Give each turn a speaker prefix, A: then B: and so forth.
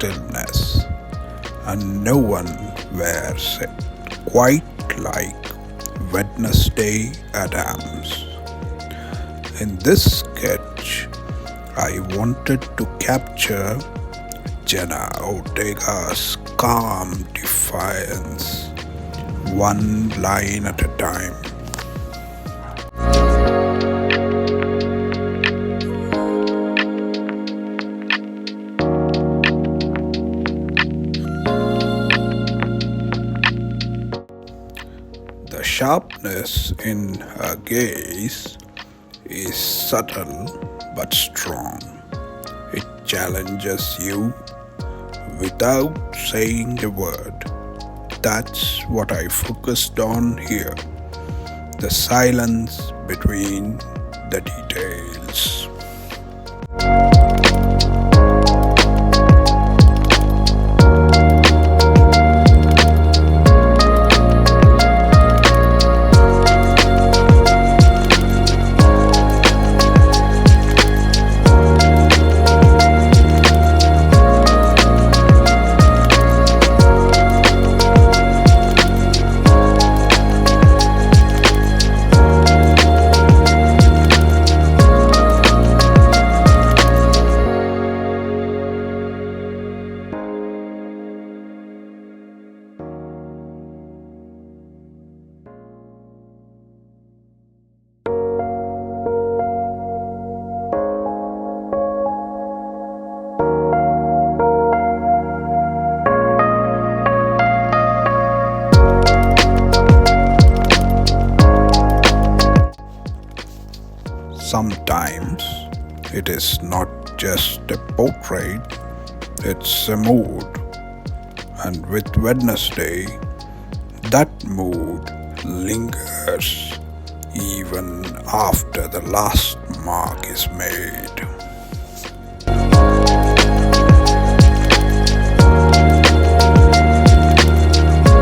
A: stillness, and no one wears it quite like Wednesday Adams. In this sketch, I wanted to capture Jenna Ortega's calm defiance, one line at a time. The sharpness in her gaze is subtle but strong. It challenges you without saying a word. That's what I focused on here, the silence between the details. Sometimes it is not just a portrait, it's a mood. And with Wednesday, that mood lingers even after the last mark is made.